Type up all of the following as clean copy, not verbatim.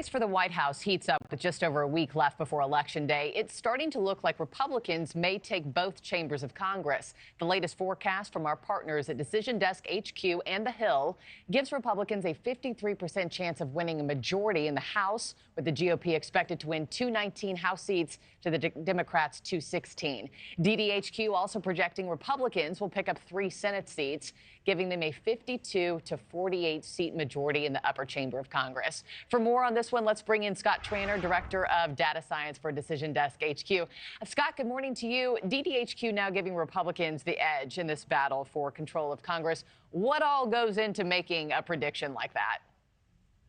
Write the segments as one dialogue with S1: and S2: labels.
S1: race for the White House heats up with just over a week left before Election Day. It's starting to look like Republicans may take both chambers of Congress. The latest forecast from our partners at Decision Desk HQ and The Hill gives Republicans a 53% chance of winning a majority in the House, with the GOP expected to win 219 House seats to the Democrats' 216. DDHQ also projecting Republicans will pick up 3 Senate seats, giving them a 52 to 48 seat majority in the upper chamber of Congress. For more on this one, let's bring in Scott Tranter, Director of Data Science for Decision Desk HQ. Scott, good morning to you. DDHQ now giving Republicans the edge in this battle for control of Congress. What all goes into making a prediction like that?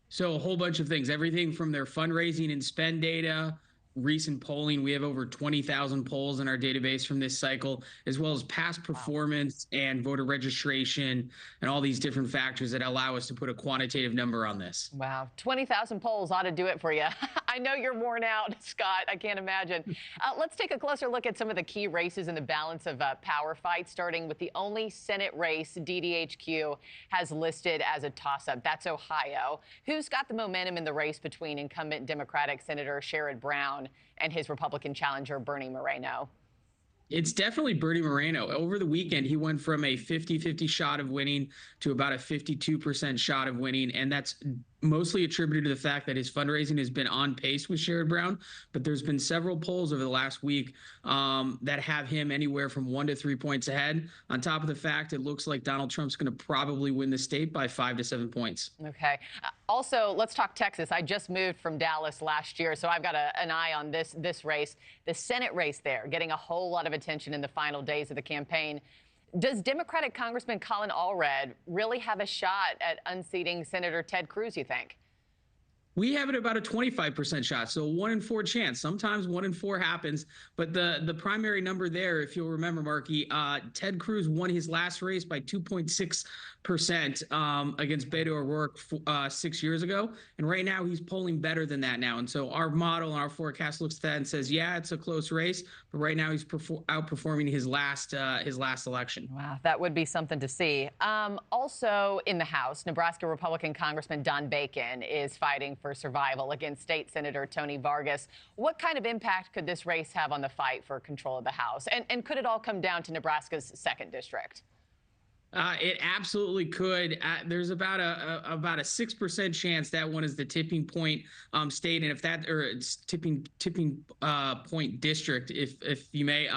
S2: So a whole bunch of things, everything from their fundraising and spend data, recent polling. We have over 20,000 polls in our database from this cycle, as well as past performance and voter registration and all these different factors that allow us to put a quantitative number on this.
S1: Wow. 20,000 polls ought to do it for you. I know you're worn out, Scott. I can't imagine. Let's take a closer look at some of the key races in the balance of power fight, starting with the only Senate race DDHQ has listed as a toss-up. That's Ohio. Who's got the momentum in the race between incumbent Democratic Senator Sherrod Brown and his Republican challenger, Bernie Moreno?
S2: It's definitely Bernie Moreno. Over the weekend, he went from a 50-50 shot of winning to about a 52% shot of winning, and that's mostly attributed to the fact that his fundraising has been on pace with Sherrod Brown, but there's been several polls over the last week that have him anywhere from 1 to 3 points ahead. On top of the fact, it looks like Donald Trump's going to probably win the state by 5 to 7 points.
S1: Okay. Also, let's talk Texas. I just moved from Dallas last year, so I've got an eye on this race. The Senate race there, getting a whole lot of attention in the final days of the campaign. Does Democratic Congressman Colin Allred really have a shot at unseating Senator Ted Cruz, you think?
S2: We have it about a 25% shot, so a 1 in 4 chance. Sometimes 1 in 4 happens, but the primary number there, if you'll remember, Markie, Ted Cruz won his last race by 2.6% against Beto O'Rourke 6 years ago, and right now he's polling better than that now. And so our model and our forecast looks at that and says, yeah, it's a close race, but right now he's outperforming his last election.
S1: Wow, that would be something to see. Also in the House, Nebraska Republican Congressman Don Bacon is fighting for survival against State Senator Tony Vargas. What kind of impact could this race have on the fight for control of the House? And could it all come down to Nebraska's 2nd district?
S2: It absolutely could. There's about a 6% chance that one is the tipping point state, and if that, or it's tipping point district, if you may.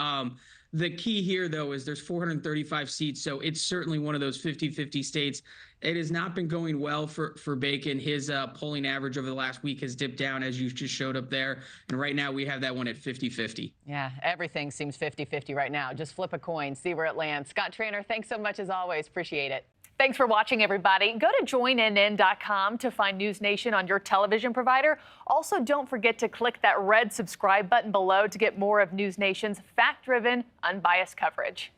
S2: The key here, though, is there's 435 seats, so it's certainly one of those 50-50 states. It has not been going well for Bacon. His polling average over the last week has dipped down, as you just showed up there. And right now we have that one at 50-50.
S1: Yeah, everything seems 50-50 right now. Just flip a coin, see where it lands. Scott Tranter, thanks so much as always. Appreciate it. Thanks for watching, everybody. Go to joinnn.com to find NewsNation on your television provider. Also, don't forget to click that red subscribe button below to get more of NewsNation's fact-driven, unbiased coverage.